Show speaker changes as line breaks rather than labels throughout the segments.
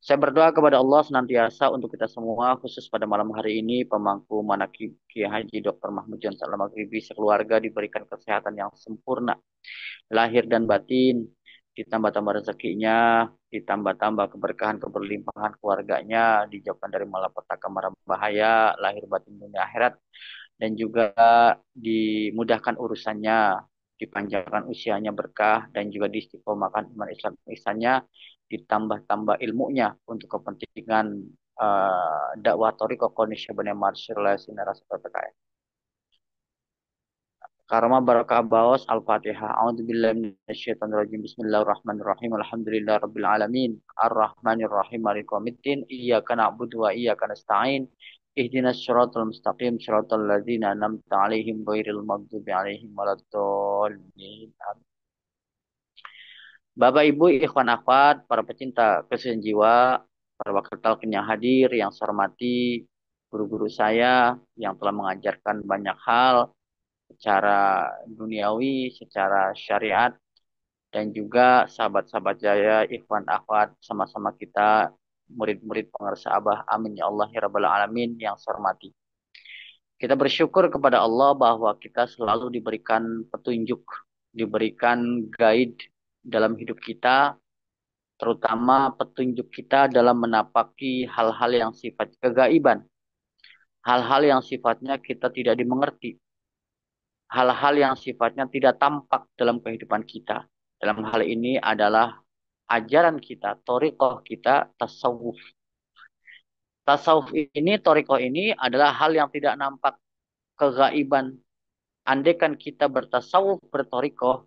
Saya berdoa kepada Allah senantiasa untuk kita semua, khusus pada malam hari ini, pemangku manakib Kiai Haji Dr. Mahmud John Salam Maghribi sekeluarga diberikan kesehatan yang sempurna, lahir dan batin, ditambah-tambah rezekinya, ditambah-tambah keberkahan keberlimpahan keluarganya, dijauhkan dari malapetaka mara bahaya, lahir batin dunia akhirat, dan juga dimudahkan urusannya, dipanjangkan usianya berkah, dan juga diistiqomahkan iman Islam ihsannya, ditambah-tambah ilmunya untuk kepentingan dakwah Thariqah Qadisiyah Bani Marsyallah Sinara PKS. Karma Barakah Baos Al-Fatihah. A'udzubillahi minasyaitonirrajim. Bismillahirrahmanirrahim. Alhamdulillahirabbil alamin. Arrahmanirrahim. Maliki yaumiddin. Iyyaka na'budu wa iyyaka nasta'in. Ihdinas siratal mustaqim. Siratal ladzina an'amta 'alaihim ghairil maghdubi 'alaihim waladdallin. Bapak Ibu, ikhwan akhwat, para pecinta kesehatan jiwa, para wakil talqin yang hadir, yang saya hormati, guru-guru saya yang telah mengajarkan banyak hal secara duniawi, secara syariat, dan juga sahabat-sahabat jaya, ikhwan akhwat, sama-sama kita, murid-murid pengersa Abah, amin ya Allah, ya Rabbal Alamin, yang saya hormati. Kita bersyukur kepada Allah bahwa kita selalu diberikan petunjuk, diberikan guide dalam hidup kita, terutama petunjuk kita dalam menapaki hal-hal yang sifat kegaiban, hal-hal yang sifatnya kita tidak dimengerti, hal-hal yang sifatnya tidak tampak dalam kehidupan kita. Dalam hal ini adalah ajaran kita, thariqah kita, tasawuf. Tasawuf ini, thariqah ini adalah hal yang tidak nampak, kegaiban. Andaikan kita bertasawuf, berthariqah,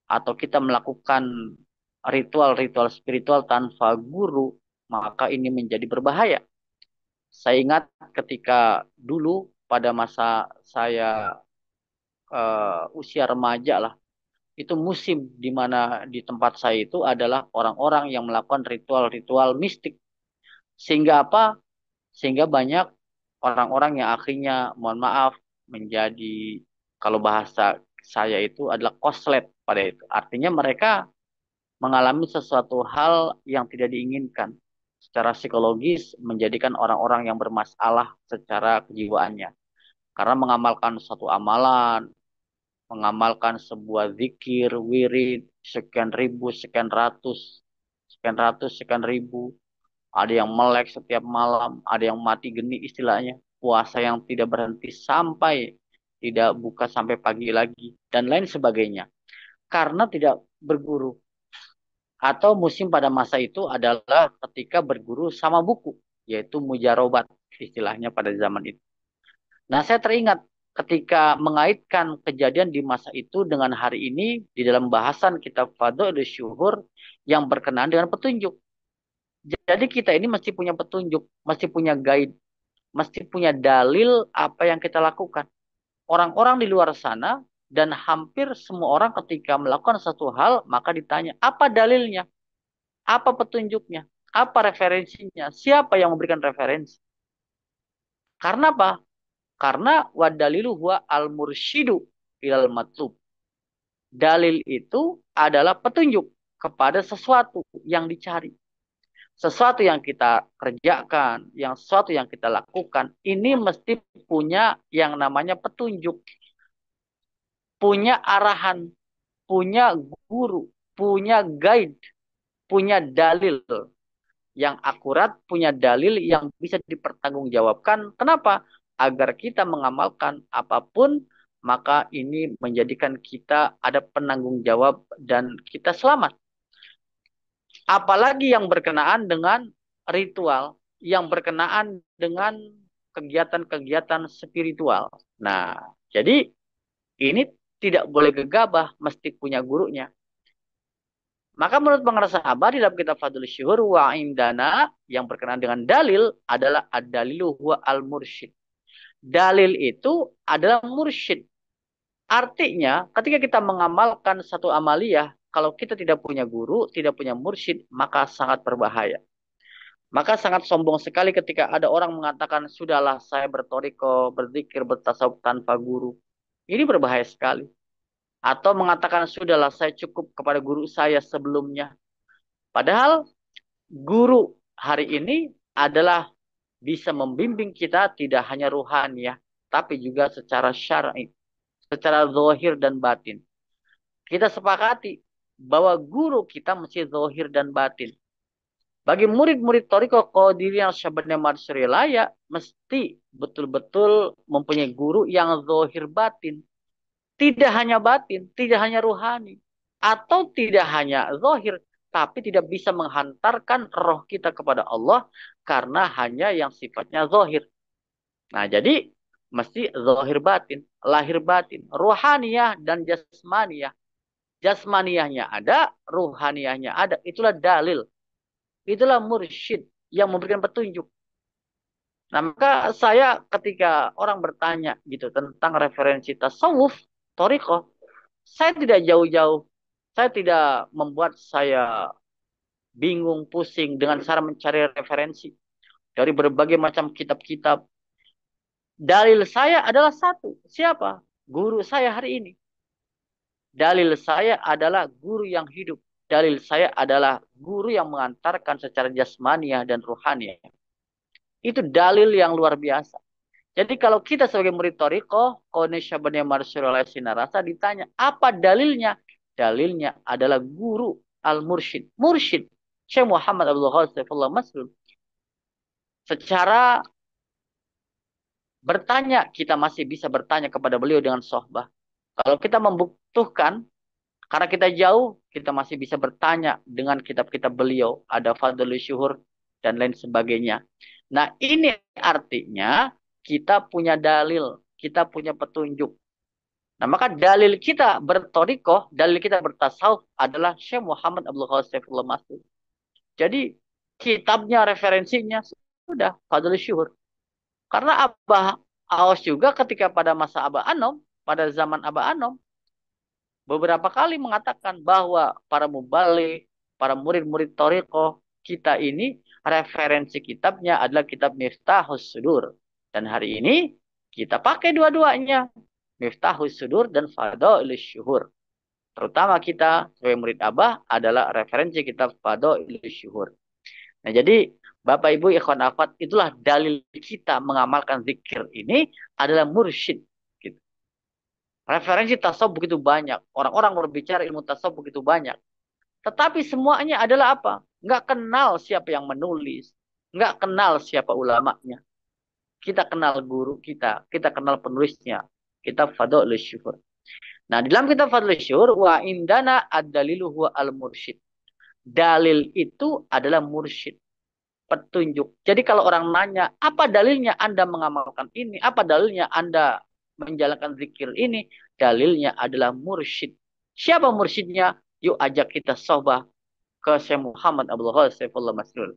atau kita melakukan ritual-ritual spiritual tanpa guru, maka ini menjadi berbahaya. Saya ingat ketika dulu pada masa saya usia remaja lah, itu musim di mana di tempat saya itu adalah orang-orang yang melakukan ritual-ritual mistik. Sehingga apa? Sehingga banyak orang-orang yang akhirnya, mohon maaf, menjadi, kalau bahasa saya itu adalah koslet pada itu. Artinya mereka mengalami sesuatu hal yang tidak diinginkan. Secara psikologis menjadikan orang-orang yang bermasalah secara kejiwaannya. Karena mengamalkan suatu amalan, mengamalkan sebuah zikir, wirid, sekian ribu, sekian ratus, sekian ribu. Ada yang melek setiap malam, ada yang mati geni istilahnya. Puasa yang tidak berhenti sampai tidak buka sampai pagi lagi, dan lain sebagainya. Karena tidak berguru. Atau musim pada masa itu adalah ketika berguru sama buku, yaitu mujarobat istilahnya pada zaman itu. Nah, saya teringat ketika mengaitkan kejadian di masa itu dengan hari ini di dalam bahasan kitab Fadhilus Syuhur yang berkenaan dengan petunjuk. Jadi kita ini mesti punya petunjuk, mesti punya guide, mesti punya dalil apa yang kita lakukan. Orang-orang di luar sana dan hampir semua orang ketika melakukan satu hal maka ditanya, apa dalilnya? Apa petunjuknya? Apa referensinya? Siapa yang memberikan referensi? Karena apa? Karena wadalilu huwa al-mursyidu ilal matlub. Dalil itu adalah petunjuk kepada sesuatu yang dicari. Sesuatu yang kita kerjakan, yang sesuatu yang kita lakukan, ini mesti punya yang namanya petunjuk, punya arahan, punya guru, punya guide, punya dalil yang akurat, punya dalil yang bisa dipertanggungjawabkan. Kenapa? Agar kita mengamalkan apapun, maka ini menjadikan kita ada penanggung jawab dan kita selamat. Apalagi yang berkenaan dengan ritual, yang berkenaan dengan kegiatan-kegiatan spiritual. Nah, jadi ini tidak boleh gegabah, mesti punya gurunya. Maka menurut pengarang sahabat di dalam kitab Fadlul Syuhur wa indana yang berkenaan dengan dalil adalah ad-dalilu huwa al-mursyid. Dalil itu adalah mursyid. Artinya ketika kita mengamalkan satu amaliyah, kalau kita tidak punya guru, tidak punya mursyid, maka sangat berbahaya. Maka sangat sombong sekali ketika ada orang mengatakan, sudahlah saya bertoriko, berzikir, bertasawuf tanpa guru. Ini berbahaya sekali. Atau mengatakan, sudahlah saya cukup kepada guru saya sebelumnya. Padahal guru hari ini adalah bisa membimbing kita tidak hanya ruhani ya, tapi juga secara syar'i, secara zahir dan batin. Kita sepakati bahwa guru kita mesti zahir dan batin. Bagi murid-murid Thariqah Qadiriyah Syabani Madsurialaya, mesti betul-betul mempunyai guru yang zahir batin. Tidak hanya batin, tidak hanya ruhani. Atau tidak hanya zahir, tapi tidak bisa menghantarkan roh kita kepada Allah karena hanya yang sifatnya zahir. Nah, jadi mesti zahir batin, lahir batin, ruhaniyah dan jasmaniyah. Jasmaniyahnya ada, ruhaniyahnya ada. Itulah dalil. Itulah mursyid yang memberikan petunjuk. Nah, maka saya ketika orang bertanya gitu tentang referensi tasawuf, thariqah, saya tidak jauh-jauh. Saya tidak membuat saya bingung, pusing dengan cara mencari referensi dari berbagai macam kitab-kitab. Dalil saya adalah satu. Siapa? Guru saya hari ini. Dalil saya adalah guru yang hidup. Dalil saya adalah guru yang mengantarkan secara jasmaniah dan ruhaniah. Itu dalil yang luar biasa. Jadi kalau kita sebagai murid Thariqah, Qone Syabani Marsyurullah Sinarasa ditanya, apa dalilnya? Dalilnya adalah guru al-mursyid. Mursyid. Syekh Muhammad Abdul Ghaffar Masrur. Secara bertanya, kita masih bisa bertanya kepada beliau dengan sohbah. Kalau kita membutuhkan, karena kita jauh, kita masih bisa bertanya dengan kitab-kitab beliau. Ada Fadlul Syuhur dan lain sebagainya. Nah, ini artinya kita punya dalil, kita punya petunjuk. Nah, maka dalil kita bertorikoh, dalil kita bertasawuf adalah Syekh Muhammad Abdul Qasim Masud. Jadi, kitabnya, referensinya, sudah, Fadlul Syuhur. Karena Abah Aos juga ketika pada masa Abah Anom, pada zaman Abah Anom, beberapa kali mengatakan bahwa para mubalik, para murid-murid torikoh, kita ini referensi kitabnya adalah kitab Miftahus Sudur. Dan hari ini kita pakai dua-duanya. Miftahus Sudur dan Fadailus Syuhur. Terutama kita sebagai murid Abah adalah referensi kitab Fadailus Syuhur. Nah, jadi Bapak Ibu ikhwan akhwat, itulah dalil kita mengamalkan zikir ini adalah mursyid. Gitu. Referensi tasawuf begitu banyak. Orang-orang berbicara ilmu tasawuf begitu banyak. Tetapi semuanya adalah apa? Nggak kenal siapa yang menulis. Nggak kenal siapa ulamanya. Kita kenal guru kita. Kita kenal penulisnya. Kitab Fadailus Syuhur. Nah, di dalam kitab Fadailus Syuhur, wa indana ad-dalilu huwa al-mursyid. Dalil itu adalah mursyid. Petunjuk. Jadi kalau orang nanya, apa dalilnya Anda mengamalkan ini? Apa dalilnya Anda menjalankan zikir ini? Dalilnya adalah mursyid. Siapa mursyidnya? Yuk ajak kita sohbah ke Syekh Muhammad Abdul Ghaffar Masrur.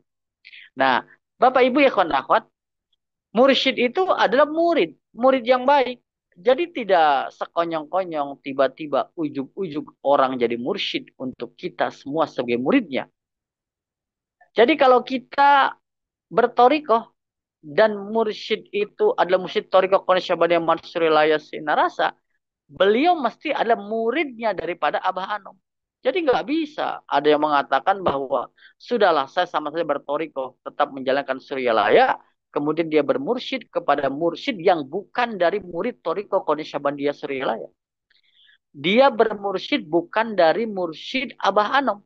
Nah, Bapak Ibu ya kawan akhwat, mursyid itu adalah murid, murid yang baik. Jadi tidak sekonyong-konyong tiba-tiba ujug-ujug orang jadi mursyid untuk kita semua sebagai muridnya. Jadi kalau kita bertorikoh dan mursyid itu adalah mursyid torikoh Qonisyabani Mansurilayah Sinarasa, beliau mesti adalah muridnya daripada Abah Anom. Jadi nggak bisa ada yang mengatakan bahwa sudahlah saya sama saja bertorikoh, tetap menjalankan Suryalaya, kemudian dia bermursyid kepada mursyid yang bukan dari murid torikoh Qonisyabandiyah Suryalaya. Dia bermursyid bukan dari mursyid Abah Anom.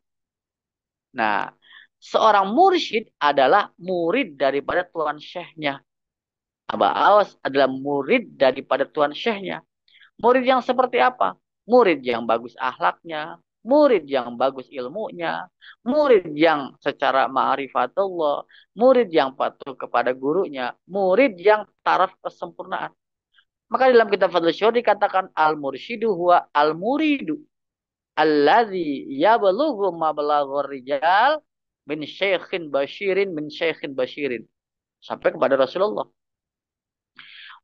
Nah, seorang mursyid adalah murid daripada tuan syekhnya. Abah Awas adalah murid daripada tuan syekhnya. Murid yang seperti apa? Murid yang bagus akhlaknya, murid yang bagus ilmunya, murid yang secara ma'rifatullah, murid yang patuh kepada gurunya, murid yang taraf kesempurnaan. Maka dalam kitab Fadlul Syuhur dikatakan al-mursyidu huwa al-muridu alladzi yablughu mablaghur rijal min syekhin basyirin min syekhin basyirin. Sampai kepada Rasulullah.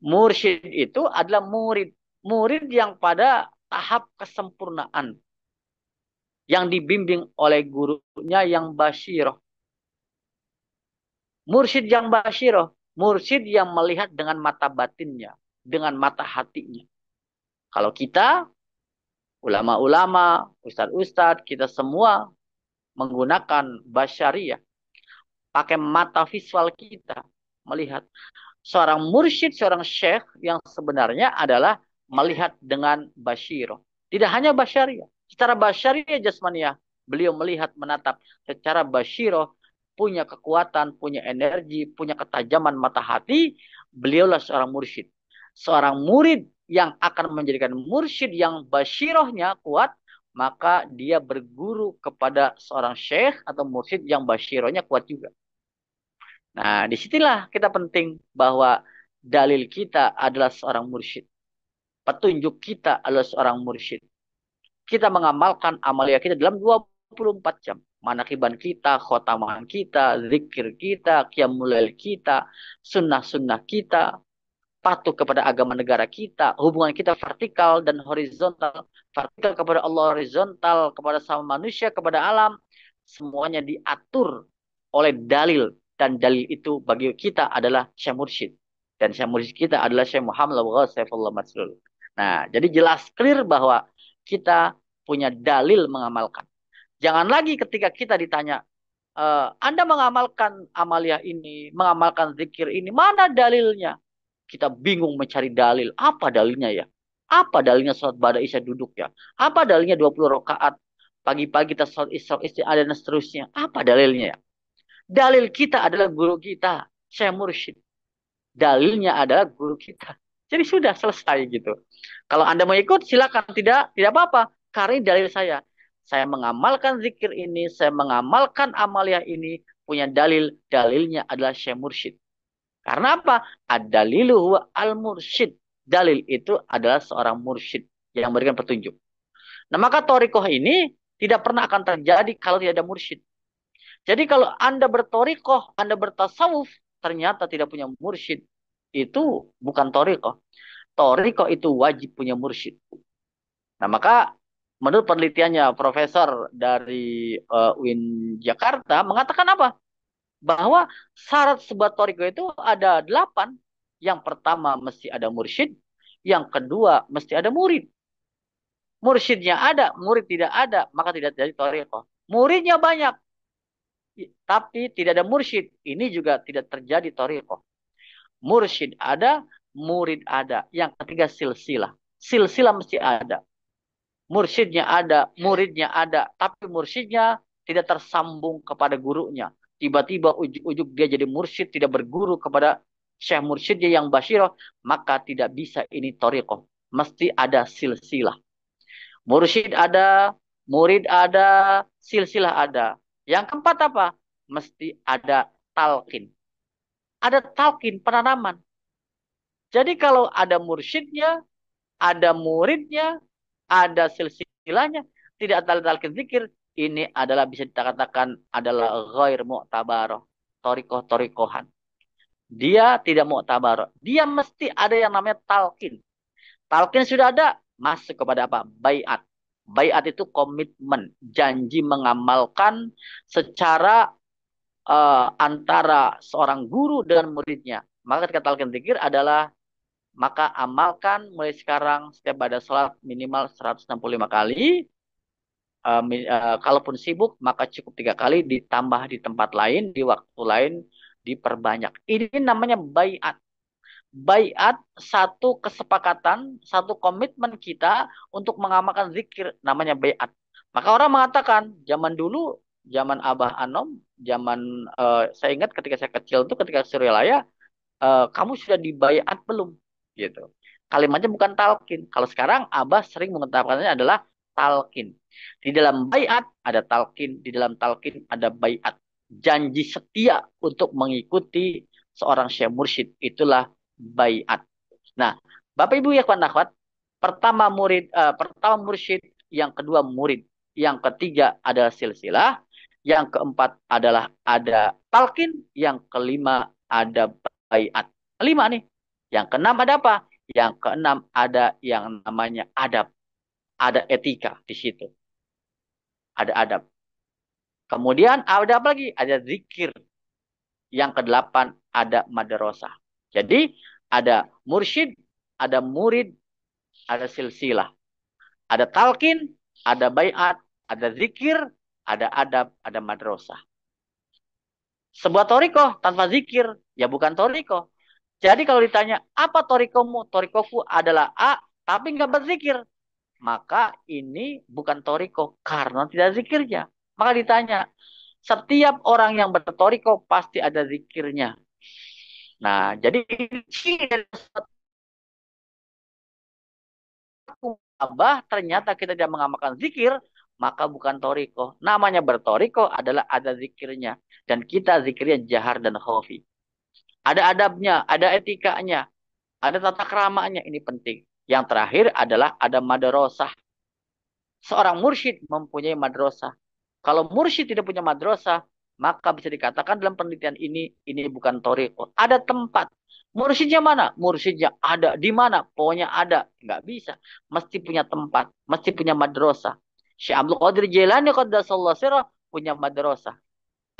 Mursyid itu adalah murid. Murid yang pada tahap kesempurnaan. Yang dibimbing oleh gurunya yang basyiroh. Mursyid yang basyiroh. Mursyid yang melihat dengan mata batinnya. Dengan mata hatinya. Kalau kita, ulama-ulama, ustadz-ustadz, kita semua menggunakan basyariyah. pakai mata visual kita melihat. Seorang mursyid, seorang syekh yang sebenarnya adalah melihat dengan basyirah. Tidak hanya basyariah. Secara basyariah jasmaniah, beliau melihat, menatap. Secara basyirah, punya kekuatan, punya energi, punya ketajaman mata hati, beliaulah seorang mursyid. Seorang murid yang akan menjadikan mursyid yang basyirahnya kuat, maka dia berguru kepada seorang syekh atau mursyid yang basyirahnya kuat juga. Nah, disitulah kita penting bahwa dalil kita adalah seorang mursyid. Petunjuk kita adalah seorang mursyid. Kita mengamalkan amalia kita dalam 24 jam. Manakiban kita, khotaman kita, zikir kita, qiyamul kita, sunnah-sunnah kita, patuh kepada agama negara kita, hubungan kita vertikal dan horizontal. Vertikal kepada Allah, horizontal kepada sama manusia, kepada alam. Semuanya diatur oleh dalil. Dan dalil itu bagi kita adalah Syekh Mursyid. Dan Syekh Mursyid kita adalah Syekh Muhammad Saifullah Masrul. Nah, jadi jelas clear bahwa kita punya dalil mengamalkan. Jangan lagi ketika kita ditanya, Anda mengamalkan amalia ini, mengamalkan zikir ini, mana dalilnya? Kita bingung mencari dalil. Apa dalilnya ya? Apa dalilnya sholat pada isya duduk ya? Apa dalilnya 20 rakaat? Pagi-pagi kita sholat isya ada dan seterusnya. Apa dalilnya ya? Dalil kita adalah guru kita, Syekh Mursyid. Dalilnya adalah guru kita. Jadi sudah selesai gitu. Kalau Anda mau ikut silakan, tidak apa-apa. Karena ini dalil saya. Saya mengamalkan zikir ini, saya mengamalkan amalia ini, punya dalil. Dalilnya adalah Syekh Mursyid. Karena apa? Ad-dalilu huwa al-mursyid. Dalil itu adalah seorang mursyid yang memberikan petunjuk. Nah, maka torikoh ini tidak pernah akan terjadi kalau tidak ada mursyid. Jadi kalau Anda bertorikoh, Anda bertasawuf, ternyata tidak punya mursyid, itu bukan torikoh. Torikoh itu wajib punya mursyid. Nah, maka menurut penelitiannya Profesor dari UIN Jakarta mengatakan apa? Bahwa syarat sebuah toriko itu ada 8. Yang pertama mesti ada mursyid. Yang kedua mesti ada murid. Mursyidnya ada, murid tidak ada, maka tidak jadi toriko. Muridnya banyak, tapi tidak ada mursyid. Ini juga tidak terjadi toriko. Mursyid ada, murid ada. Yang ketiga silsilah. Silsilah mesti ada. Mursyidnya ada, muridnya ada, tapi mursyidnya tidak tersambung kepada gurunya. Tiba-tiba ujuk-ujuk dia jadi mursyid, tidak berguru kepada syekh mursyidnya yang basyirah, maka tidak bisa ini thariqah. Mesti ada silsilah. Mursyid ada, murid ada, silsilah ada. Yang keempat apa? Mesti ada talqin. Ada talqin, penanaman. Jadi kalau ada mursyidnya, ada muridnya, ada silsilahnya, tidak ada talqin zikir, ini adalah bisa dikatakan adalah ghair mu'tabarah, torikoh-torikohan. Dia tidak mu'tabarah. Dia mesti ada yang namanya talqin. Talqin sudah ada, masuk kepada apa? Baiat. Baiat itu komitmen, janji mengamalkan secara antara seorang guru dan muridnya. Maka ketika talqin zikir adalah maka amalkan mulai sekarang setiap pada sholat minimal 165 kali. Kalaupun sibuk, maka cukup 3 kali, ditambah di tempat lain, di waktu lain, diperbanyak. Ini namanya baiat. Baiat satu kesepakatan, satu komitmen kita untuk mengamalkan zikir, namanya baiat. Maka orang mengatakan, zaman dulu, zaman Abah Anom, zaman saya ingat ketika saya kecil itu, ketika Suryalaya, kamu sudah dibaiat belum? Gitu. Kalimatnya bukan talqin. Kalau sekarang Abah sering mengungkapkannya adalah talqin. Di dalam baiat ada talqin, di dalam talqin ada baiat. Janji setia untuk mengikuti seorang syekh mursyid, itulah baiat. Nah, Bapak Ibu ya kawan akhwat, pertama murid, pertama mursyid, yang kedua murid, yang ketiga adalah silsilah, yang keempat adalah ada talqin, yang kelima ada baiat. 5 nih. Yang keenam ada apa? Yang keenam ada yang namanya adab. Ada etika di situ. Ada adab. Kemudian ada apa lagi? Ada zikir. Yang kedelapan ada madrasah. Jadi ada mursyid, ada murid, ada silsilah. Ada talqin, ada baiat, ada zikir, ada adab, ada madrasah. Sebuah toriko tanpa zikir, ya bukan toriko. Jadi kalau ditanya, apa torikomu? Torikoku adalah A, tapi nggak berzikir. Maka ini bukan toriko karena tidak zikirnya. Maka ditanya, setiap orang yang bertoriko pasti ada zikirnya. Nah, jadi Abah ternyata kita tidak mengamalkan zikir, maka bukan toriko. Namanya bertoriko adalah ada zikirnya. Dan kita zikirnya jahar dan khafi. Ada adabnya, ada etikanya, ada tata keramanya. Ini penting. Yang terakhir adalah ada madrasah. Seorang mursyid mempunyai madrasah. Kalau mursyid tidak punya madrasah, maka bisa dikatakan dalam penelitian ini bukan toriko. Ada tempat. Mursyidnya mana? Mursyidnya ada. Di mana? Pokoknya ada. Nggak bisa. Mesti punya tempat. Mesti punya madrasah. Syekh Abdul Qadir Jailani qaddasallahu sirrah punya madrasah.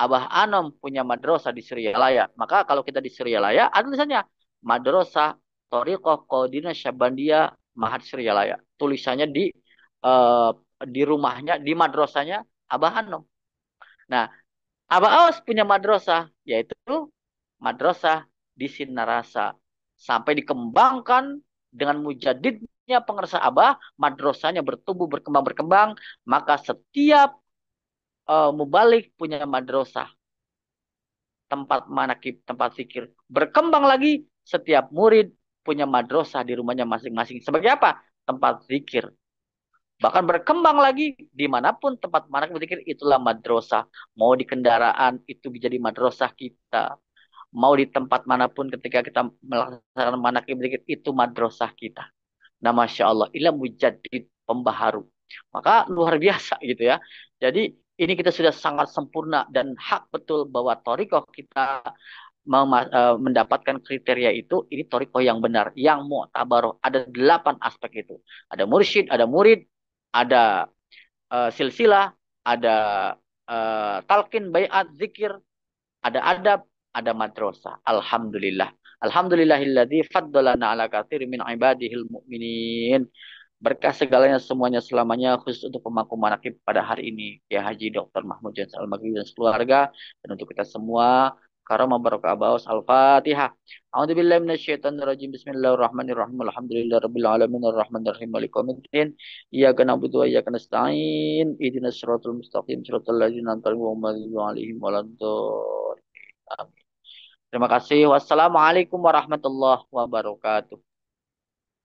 Abah Anom punya madrasah di Suryalaya. Maka kalau kita di Suryalaya, ada tulisannya Madrasah Thariqah Qadiriyah Syabandiyah Mahat Suryalaya. Tulisannya eh, di rumahnya, di madrasahnya Abah Anom. Nah, Abah Awas punya madrasah, yaitu madrasah di Sinarasa. Sampai dikembangkan dengan mujadidnya pengerasa Abah, madrasahnya bertumbuh, berkembang, maka setiap mubalik punya madrasah tempat manakib, tempat zikir. Berkembang lagi, setiap murid punya madrasah di rumahnya masing-masing. Sebagai apa? Tempat zikir. Bahkan berkembang lagi, dimanapun tempat manakib zikir, itulah madrasah. Mau di kendaraan, itu menjadi madrasah kita. Mau di tempat manapun ketika kita melaksanakan manakib zikir, itu madrasah kita. Nah, Masya Allah, inilah mujadid pembaharu. Maka luar biasa gitu ya. Jadi ini kita sudah sangat sempurna dan hak betul bahwa torikoh kita mendapatkan kriteria itu, ini torikoh yang benar, yang mu'tabaroh. Ada 8 aspek itu. Ada mursyid, ada murid, ada silsilah, ada talqin, bayat, zikir, ada adab, ada madrasah. Alhamdulillah. Alhamdulillahilladzi faddalana ala katsir min ibadihil mu'minin. Berkah segalanya semuanya selamanya khusus untuk pemangku manakib pada hari ini. Ya Haji Dr. Mahmud Jans Al-Maghrib dan keluarga. Dan untuk kita semua. Karamah barokah abaus Al-Fatihah. A'udzubillahi minasyaitonirrajim. Bismillahirrahmanirrahim. Alhamdulillahirabbil alamin arrahmanirrahim maliki yaumiddin. Iyyaka na'budu wa iyyaka nasta'in. Ihdinas siratal mustaqim siratal ladzina an'amta 'alaihim waladdallin. Amin. Terima kasih. Wassalamualaikum warahmatullahi wabarakatuh.